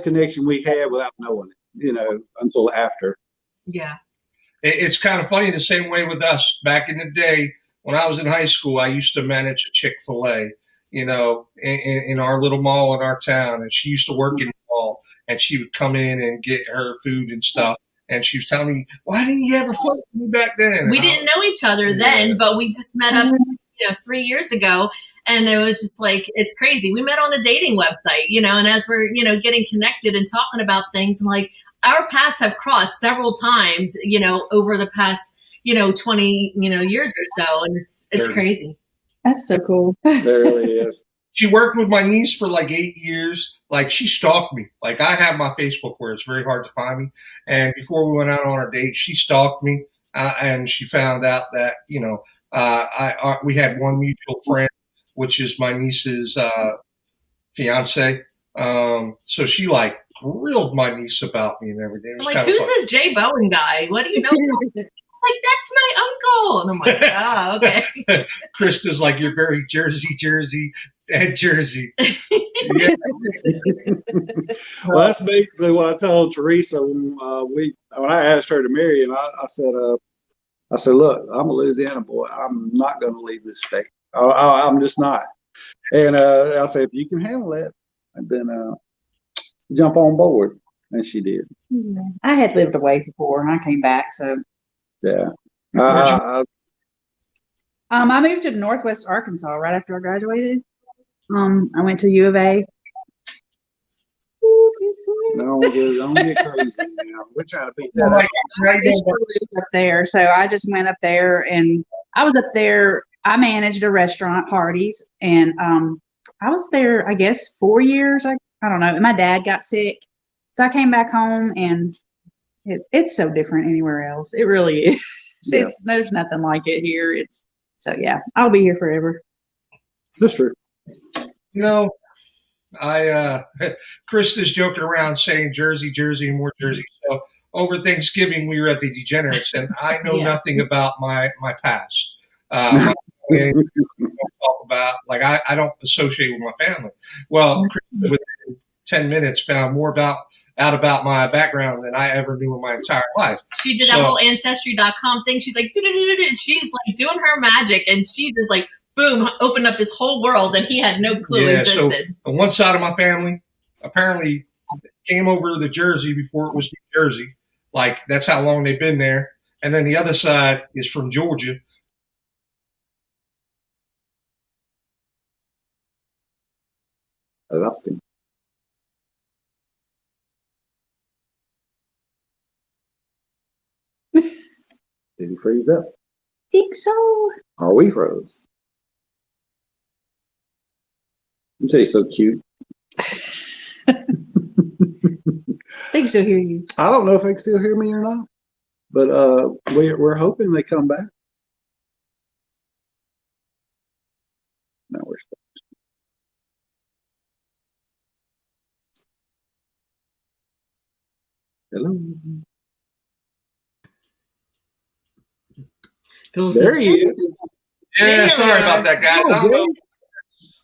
connection we had without knowing it. Until after. Yeah, it's kind of funny the same way with us. Back in the day when I was in high school, I used to manage a Chick-fil-A. In our little mall in our town, and she used to work in the mall. And she would come in and get her food and stuff. And she was telling me, why didn't you ever fuck with me back then? We didn't know each other then, but we just met up 3 years ago. And it was just like, it's crazy. We met on a dating website, and as we're, getting connected and talking about things, I'm like, our paths have crossed several times, over the past, 20, years or so. And it's crazy. That's so cool. There really is. She worked with my niece for like 8 years. Like she stalked me. Like I have my Facebook where it's very hard to find me. And before we went out on our date, she stalked me, and she found out that we had one mutual friend, which is my niece's fiance. So she like grilled my niece about me and everything. I'm like, who's this Jay Bowen guy? What do you know? Like, that's my uncle. And I'm like, okay. Krista's like, you're very Jersey, Ed Jersey. Yeah. Well, that's basically what I told Teresa when I asked her to marry, and I said, look, I'm a Louisiana boy. I'm not going to leave this state. I'm just not. And I said, if you can handle it, then jump on board. And she did. I had lived away before, and I came back, so. Yeah. I moved to Northwest Arkansas right after I graduated. I went to U of A. Don't get crazy now. We're trying to beat that Well, up. like, My sister lived up there, so I just went up there, and I was up there. I managed a restaurant, Hardee's, and I was there, I guess, 4 years. I don't know. And my dad got sick, so I came back home, and it's so different anywhere else. It really is. Yeah. There's nothing like it here. So yeah, I'll be here forever. That's true. you know, Krista's joking around saying Jersey, Jersey, and more Jersey. So over Thanksgiving, we were at the Degenerates, and I know nothing about my past. My family don't talk about, like, I don't associate with my family. Well, Krista, within 10 minutes, found more out about my background than I ever knew in my entire life. She did that whole Ancestry.com thing. She's like, she's like doing her magic, and she just like, boom, opened up this whole world that he had no clue existed. So on one side of my family apparently came over to Jersey before it was New Jersey. Like, that's how long they've been there. And then the other side is from Georgia. Augustine. Did he freeze up? Think so. Are we froze? You say so cute. They can still hear you. I don't know if they can still hear me or not, but we're hoping they come back. No, we're stuck. Hello. Bill There says, he is. Yeah, There sorry we about are. that, guys. Oh, I don't know.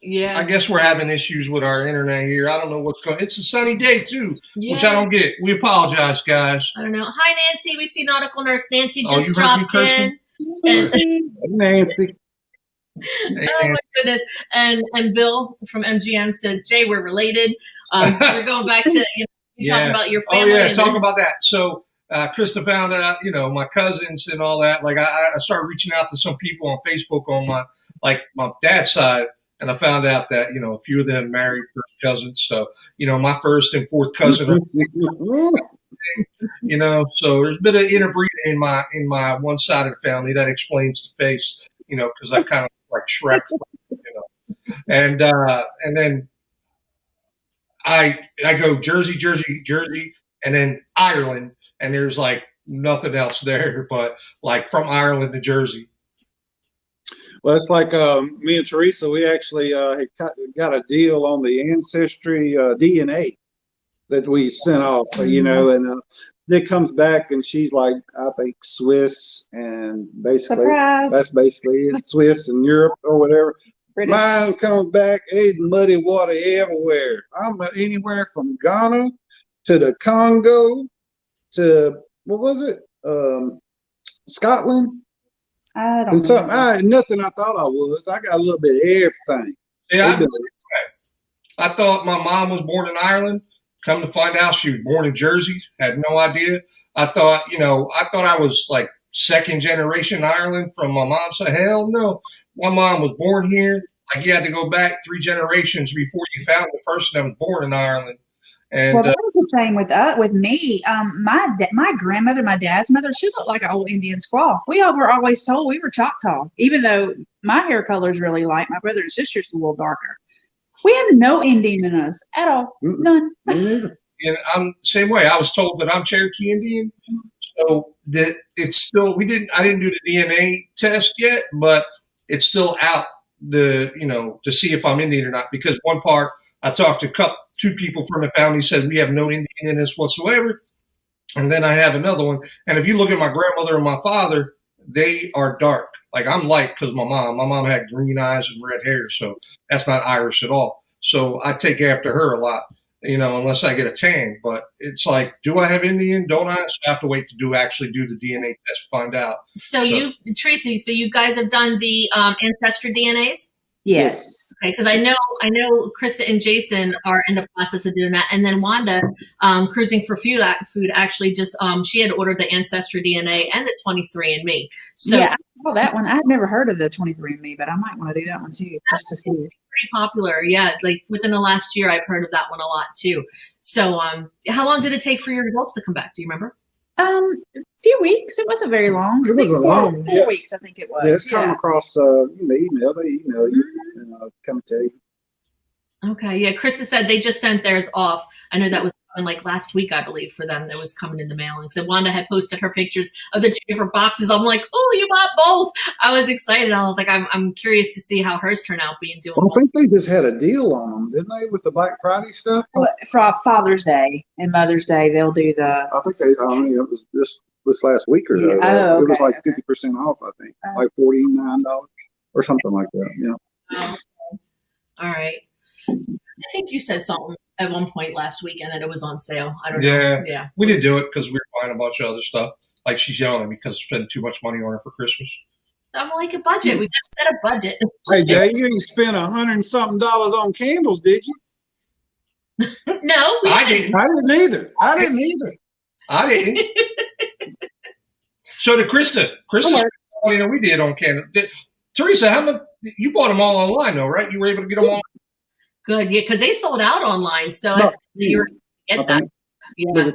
yeah. I guess we're having issues with our internet here. I don't know what's going on. It's a sunny day, too, Yeah. which I don't get. We apologize, guys. I don't know. Hi, Nancy. We see Nautical Nurse Nancy Oh, just you heard me dropped cursing? in. Nancy. Nancy. Hey, Oh my goodness! And Bill from MGM says, "Jay, we're related. We're going back to talking about your family." Oh, yeah, talk about that. So Krista found out, my cousins and all that. Like, I started reaching out to some people on Facebook on my dad's side, and I found out that, a few of them married first cousins. So, my first and fourth cousin are, so there's a bit of interbreeding in my one side of the family. That explains the face, because I kind of like Shrek, and then I go Jersey, Jersey, Jersey, and then Ireland, and there's like nothing else there but like from Ireland to Jersey. Well, it's like me and Teresa, we actually had got a deal on the Ancestry DNA that we sent off, and it comes back and she's like, I think Swiss, and basically Surprise. that's basically it, Swiss and Europe or whatever. British. Mine comes back, ain't muddy water everywhere. I'm anywhere from Ghana to the Congo to, what was it? Scotland. I don't And something, know. nothing I thought I was. I got a little bit of everything. Yeah, I thought my mom was born in Ireland. Come to find out, she was born in Jersey. Had no idea. I thought, I was like second generation Ireland from my mom. So hell no, my mom was born here. Like, you had to go back 3 generations before you found the person that was born in Ireland. And Well, that was the same with me. My grandmother, my dad's mother, she looked like an old Indian squaw. We all were always told we were Choctaw, even though my hair color is really light. My brother and sister's a little darker. We have no Indian in us at all. None. and I'm the same way. I was told that I'm Cherokee Indian. So that it's still, I didn't do the DNA test yet, but it's still out to see if I'm Indian or not. Because one part, I talked to 2 people from the family, said we have no Indian in us whatsoever. And then I have another one. And if you look at my grandmother and my father, they are dark. Like, I'm light because my mom had green eyes and red hair. So that's not Irish at all. So I take after her a lot, unless I get a tan. But it's like, do I have Indian? Don't I? So I have to wait to actually do the DNA test to find out. So you guys have done the Ancestry DNAs? Yes. Okay, because I know Krista and Jason are in the process of doing that, and then Wanda, Cruising for Food actually just she had ordered the Ancestry DNA and the 23andMe. So yeah, I saw that one. I had never heard of the 23andMe, but I might want to do that one too, just to see it. pretty popular. Yeah, like within the last year, I've heard of that one a lot too. So, how long did it take for your results to come back? Do you remember? A few weeks. It wasn't very long. It wasn't long. 4 weeks, I think it was. Yeah, it's come across email. They email you and come tell you. Okay, yeah. Krista said they just sent theirs off. I know that was coming like last week, I believe, for them. That was coming in the mailing. So Wanda had posted her pictures of the 2 different boxes. I'm like, oh, you bought both. I was excited. I was like, I'm curious to see how hers turn out being doing. Well, I think they just had a deal on them, didn't they, with the Black Friday stuff? Well, for Father's Day and Mother's Day, they'll do the. I think they. I mean, it was this last week or so. Yeah. Oh, It was okay, like okay. 50% off. I think like $49 or something like that. Yeah. All right. I think you said something at one point last weekend that it was on sale. I don't know. Yeah. Yeah. We didn't do it because we were buying a bunch of other stuff. Like she's yelling at me because I spent too much money on her for Christmas. I'm like a budget. We got to set a budget. Hey Jay, you ain't spent $100 and something on candles, did you? No, I didn't. I didn't either. I didn't. So did Krista. Krista's we did on candle. Teresa, how much you bought them all online though, right? You were able to get them all. Good. Yeah, because they sold out online. So that's you were get that. Yeah.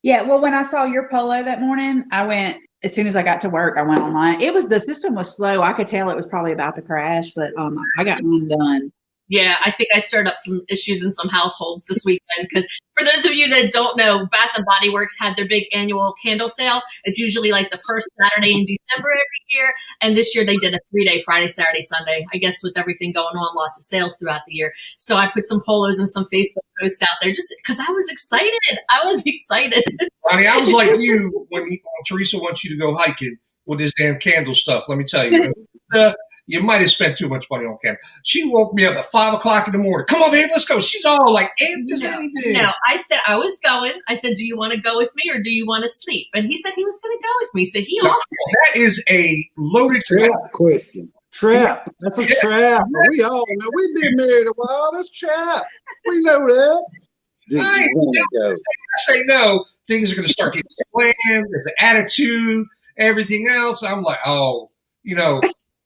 Yeah. Well, when I saw your polo that morning, I went as soon as I got to work. I went online. The system was slow. I could tell it was probably about to crash, but I got mine done. Yeah, I think I stirred up some issues in some households this weekend because for those of you that don't know, Bath and Body Works had their big annual candle sale. It's usually like the first Saturday in December every year. And this year they did a 3-day Friday, Saturday, Sunday. I guess with everything going on, lots of sales throughout the year. So I put some polos and some Facebook posts out there just because I was excited. Ronnie, I was like you when Teresa wants you to go hiking with this damn candle stuff. Let me tell you. You might have spent too much money on candles. She woke me up at 5 o'clock in the morning. Come on, babe, let's go. She's all like, amped as anything. No, I said I was going. I said, do you want to go with me or do you want to sleep? And he said he was going to go with me. So he offered. That is a loaded trap question. Trap. That's a trap. We all know. We've been married a while. That's trap. We know that. I say no. Things are going to start getting slammed. There's the attitude, everything else. I'm like, oh,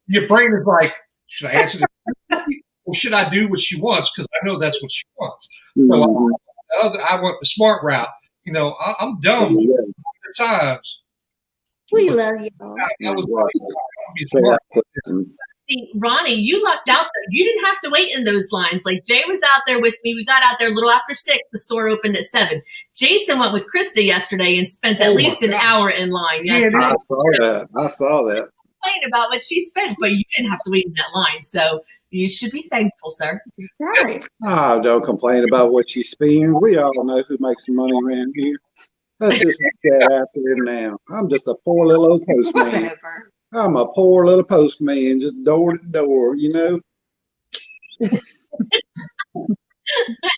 your brain is like, should I answer this? Or should I do what she wants? Because I know that's what she wants. So I want the smart route. I'm dumb at times. We love you. See, Ronnie, you lucked out there. You didn't have to wait in those lines. Like Jay was out there with me. We got out there a little after 6. The store opened at 7. Jason went with Krista yesterday and spent at least an hour in line. Yesterday. I saw that. Complain about what she spent, but you didn't have to wait in that line. So you should be thankful, sir. Right. Oh, don't complain about what she spends. We all know who makes the money around here. Let's just get that out there now. I'm just a poor little old postman. Whatever. I'm a poor little postman, just door to door, I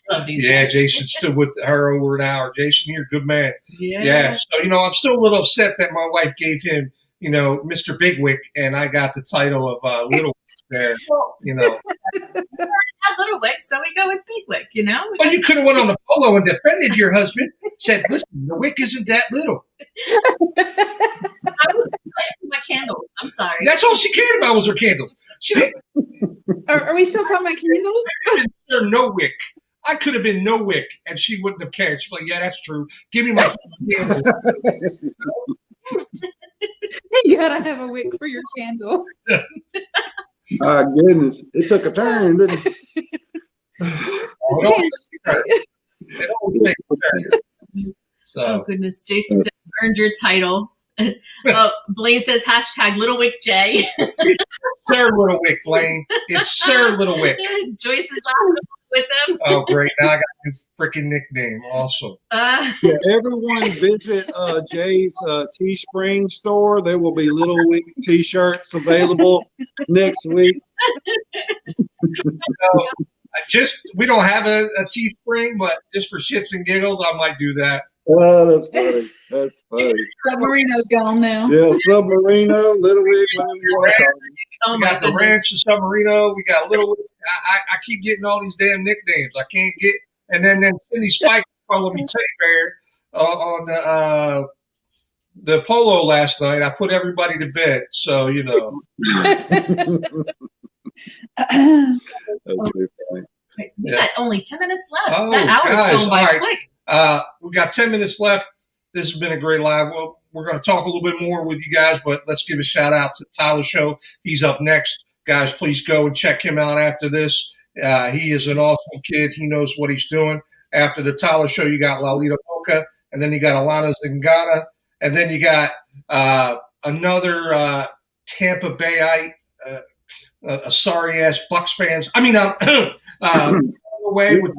love these guys. Jason stood with her over an hour. Jason, you're a good man. Yeah. So, I'm still a little upset that my wife gave him, Mr. Bigwick, and I got the title of Little there, Not Little Wick, so we go with Big Wick, Well, you could have went on the polo and defended your husband. Said, listen, the wick isn't that little. I was excited for my candles. I'm sorry. That's all she cared about was her candles. She didn't. Are we still talking about candles? No wick. I could have been no wick, and she wouldn't have cared. She'd be like, yeah, that's true. Give me my candle. You gotta have a wick for your candle. My goodness, it took a turn, didn't it? Oh goodness, Jason said earned your title. Blaine says #Little Wick J. Sir Little Wick, Blaine. It's Sir Little Wick. Joyce is laughing with them. Oh great! Now I got a new freaking nickname. Awesome. Everyone visit Jay's Teespring store. There will be Little Wick T-shirts available next week. We don't have a Teespring, but just for shits and giggles, I might do that. Oh, that's funny. That's funny. Submarino's gone now. Yeah, Submarino, Little Wig, whatever you want to call it. Oh We my got the goodness. Ranch, the Submarino. We got Little. I keep getting all these damn nicknames. I can't get. And then Cindy Spike called me Teddy Bear on the polo last night. I put everybody to bed, so you know. That's pretty funny. Right, so we got only 10 minutes left. Oh, That hour's guys, going by all right. quick. We got 10 minutes left. This has been a great live. Well, we're going to talk a little bit more with you guys, but let's give a shout out to Tyler Show. He's up next. Guys, please go and check him out after this. He is an awesome kid. He knows what he's doing. After the Tyler Show, you got Lalita Boca, and then you got Alana Zingana, and then you got another Tampa Bayite, a sorry-ass Bucks fans. I mean, away with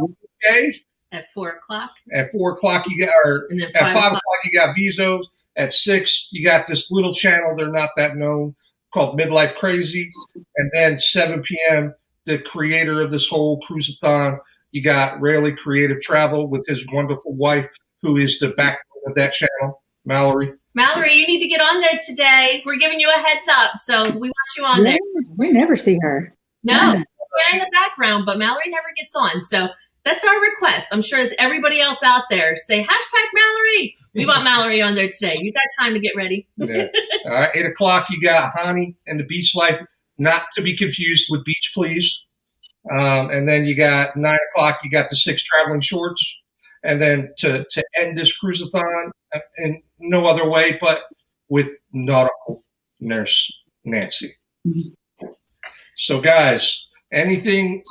okay. At 4 o'clock. At 4 o'clock, you got, or And then at 5 5 o'clock. o'clock, you got Vizos. At 6, you got this little channel. They're not that known called Midlife Crazy. And then 7 p.m., the creator of this whole cruise-a-thon, you got Rarely Creative Travel with his wonderful wife, who is the backbone of that channel, Mallory. Mallory, you need to get on there today. We're giving you a heads up, so we want you on there. We never see her. No, we're in the background, but Mallory never gets on. So that's our request. I'm sure as everybody else out there, say hashtag Mallory. We want Mallory on there today. You got time to get ready. Yeah. All right, 8 o'clock, you got Hani and the Beach Life, not to be confused with Beach Please. And then you got 9 o'clock, you got the 6 Traveling Shorts. And then to end this cruise-a-thon in no other way but with Nautical Nurse Nancy. So, guys, anything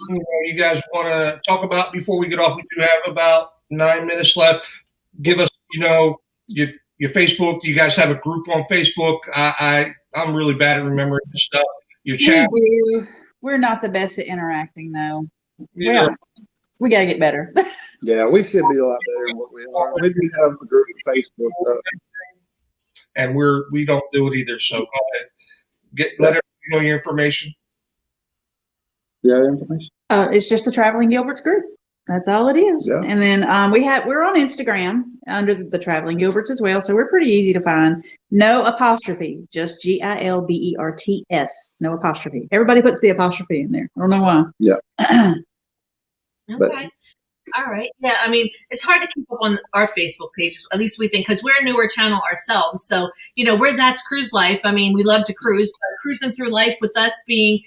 you guys want to talk about before we get off? We do have about 9 minutes left. Give us, your Facebook. You guys have a group on Facebook. I'm really bad at remembering this stuff. Your channel. We're not the best at interacting, though. Yeah. We got to get better. Yeah, we should be a lot better than what we are. We do have a group on Facebook. And we don't do it either. So go ahead. Let everybody know your information. Yeah, information. It's just the Traveling Gilberts group. That's all it is. Yeah. And then we're on Instagram under the Traveling Gilberts as well. So we're pretty easy to find. No apostrophe, just Gilberts. No apostrophe. Everybody puts the apostrophe in there. I don't know why. Yeah. Okay. All right. Yeah. I mean, it's hard to keep up on our Facebook page. At least we think, because we're a newer channel ourselves. So, we're That's Cruise Life. I mean, we love to cruise, but cruising through life with us being,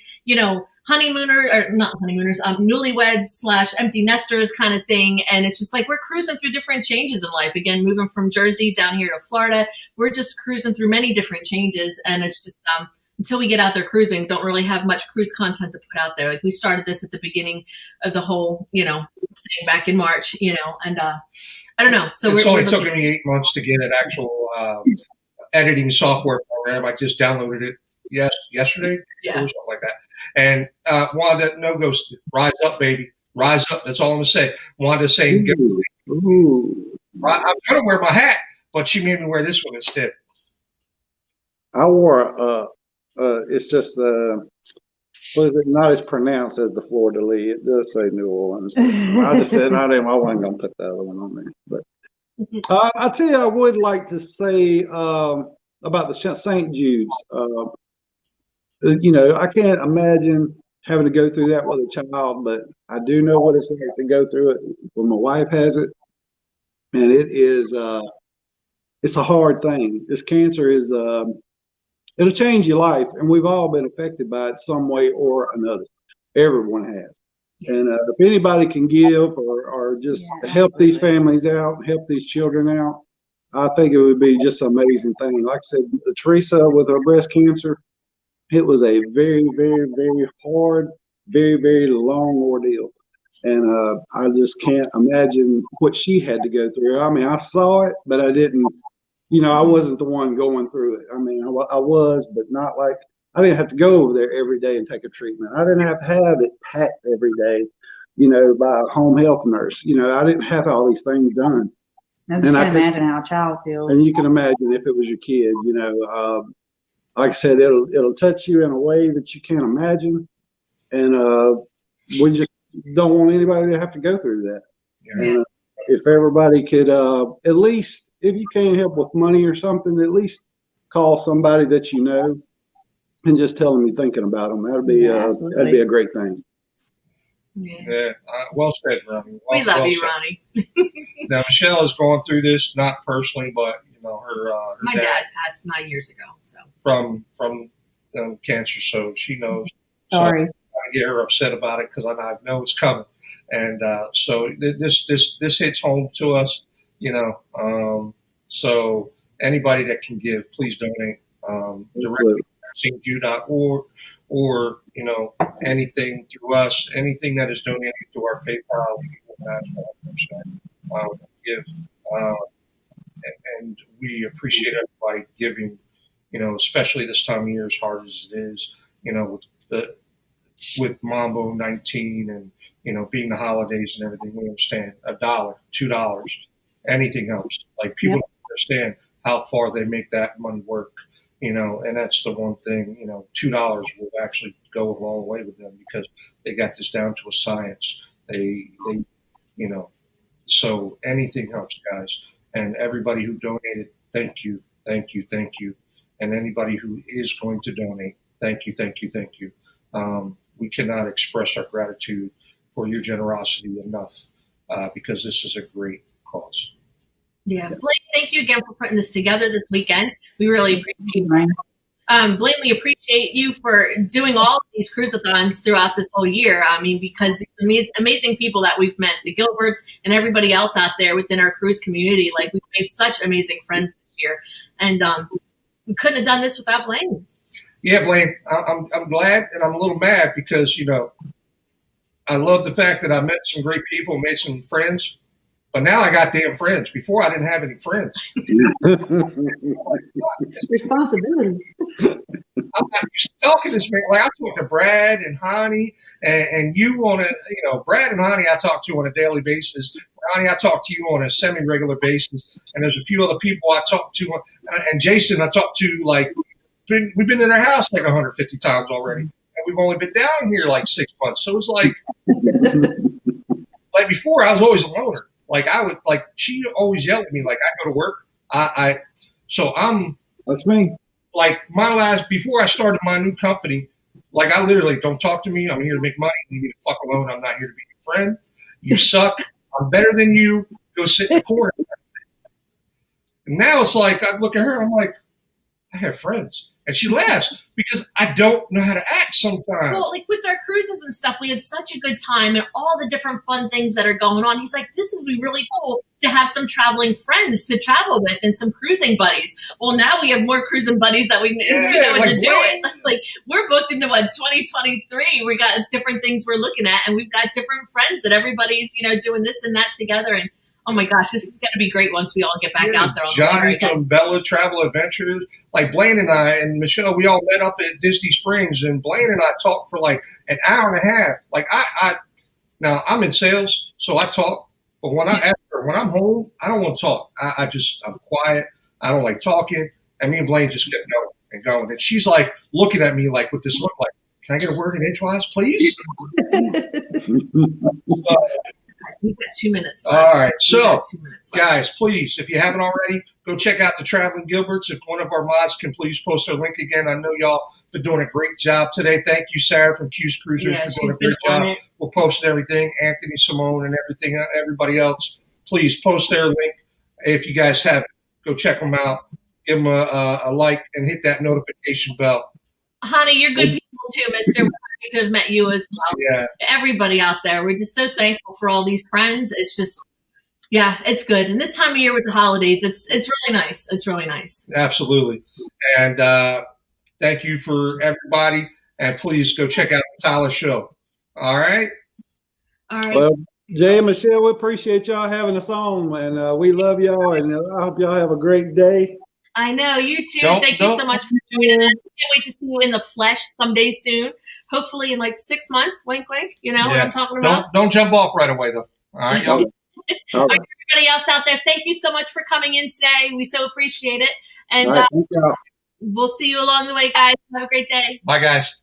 newlyweds / empty nesters kind of thing. And it's just like we're cruising through different changes in life. Again, moving from Jersey down here to Florida, we're just cruising through many different changes. And it's just, until we get out there cruising, don't really have much cruise content to put out there. Like we started this at the beginning of the whole, thing back in March, and I don't know. So it's only taken me 8 months to get an actual editing software program. I just downloaded it yesterday or something like that. And Wanda goes, rise up, baby, rise up. That's all I'm gonna say. Wanda saying, Ooh. I'm gonna wear my hat, but she made me wear this one instead. I wore it's just what is it? Not as pronounced as the Fleur de Lis. It does say New Orleans. I just said I wasn't gonna put the other one on there. But I tell you, I would like to say about the St. Jude's. I can't imagine having to go through that with a child, but I do know what it's like to go through it when my wife has it, and it is it's a hard thing. This cancer is it'll change your life, and we've all been affected by it some way or another. Everyone has. And if anybody can give or just help these families out, help these children out, I think it would be just an amazing thing. Like I said, Teresa with her breast cancer, it was a very, very, very hard, very, very long ordeal. And I just can't imagine what she had to go through. I mean, I saw it, but I didn't. I wasn't the one going through it. I mean, I was, but not like I didn't have to go over there every day and take a treatment. I didn't have to have it packed every day, by a home health nurse. I didn't have all these things done. I just can't imagine how a child feels. And you can imagine if it was your kid, like I said, it'll touch you in a way that you can't imagine. And we just don't want anybody to have to go through that. Yeah. And if everybody could, at least, if you can't help with money or something, at least call somebody that you know and just tell them you're thinking about them. That'd be a great thing. Yeah. Well said, Ronnie. We love you, said. Ronnie. Now, Michelle is going through this, not personally, but her My dad passed 9 years ago, so from cancer, so she knows. Sorry. So I get her upset about it because I know it's coming, and so this hits home to us, So anybody that can give, please donate directly to stju.org or anything through us, anything that is donated to our PayPal, we will match 100%. Give, and we appreciate everybody giving. Especially this time of year, as hard as it is, with Mambo 19 and being the holidays and everything, we understand $1, $2, anything helps. Like people don't understand how far they make that money work, and that's the one thing. $2 will actually go a long way with them because they got this down to a science. They so anything helps, guys. And everybody who donated, thank you, thank you, thank you. And anybody who is going to donate, thank you, thank you, thank you. We cannot express our gratitude for your generosity enough because this is a great cause. Yeah. Blaine, thank you again for putting this together this weekend. We really appreciate it. Blaine, we appreciate you for doing all of these cruise-a-thons throughout this whole year. I mean, because these amazing people that we've met, the Gilberts and everybody else out there within our cruise community, like we've made such amazing friends this year. And we couldn't have done this without Blaine. Yeah, Blaine, I'm glad and I'm a little mad because, I love the fact that I met some great people, made some friends, but now I got damn friends. Before I didn't have any friends. Responsibilities. I'm not used to talking to this man. Like I talk to Brad and Honey, and you want to, Brad and Honey I talk to on a daily basis. Honey, I talk to you on a semi-regular basis, and there's a few other people I talk to, and Jason I talk to like we've been in their house like 150 times already, and we've only been down here like 6 months. So it's like before I was always a loner. Like I would she always yelled at me like I go to work. So I'm that's me. Like before I started my new company, like I literally don't talk to me. I'm here to make money. Leave me the fuck alone. I'm not here to be your friend. You suck. I'm better than you. Go sit in the corner. And now it's like I look at her. I'm like, I have friends. And she laughs because I don't know how to act sometimes. Well, like with our cruises and stuff, we had such a good time and all the different fun things that are going on. He's like, this is really cool to have some traveling friends to travel with and some cruising buddies. Well, now we have more cruising buddies that we know what to do it. Like we're booked into 2023. We got different things we're looking at and we've got different friends that everybody's, doing this and that together. And oh my gosh, this is going to be great once we all get back out there. On Johnny from Bella Travel Adventures, like Blaine and I and Michelle, we all met up at Disney Springs, and Blaine and I talked for like an hour and a half. Like now I'm in sales, so I talk, but when I'm home, I don't want to talk. I'm quiet. I don't like talking. And me and Blaine just kept going and going. And she's like looking at me like with this look like, can I get a word in edgewise, please? We've got 2 minutes left. All right. So, guys, please, if you haven't already, go check out the Traveling Gilberts. If one of our mods can please post their link again. I know y'all been doing a great job today. Thank you, Sarah from Q's Cruisers, for doing a great job. We'll post everything. Anthony, Simone, and everybody else. Please post their link. If you guys haven't, go check them out. Give them a like and hit that notification bell. Honey, you're good people too, mister. To have met you as well. Yeah. Everybody out there. We're just so thankful for all these friends. It's just, it's good. And this time of year with the holidays, it's really nice. It's really nice. Absolutely. And thank you for everybody. And please go check out the Tyler Show. All right. All right. Well, Jay and Michelle, we appreciate y'all having us on, and we love y'all, and I hope y'all have a great day. I know, you too. Thank you so much for joining us. Can't wait to see you in the flesh someday soon. Hopefully in like 6 months. Wink, wink. You know what I'm talking about? Don't jump off right away, though. All right, y'all. All right, everybody else out there, thank you so much for coming in today. We so appreciate it. And right, we'll see you along the way, guys. Have a great day. Bye, guys.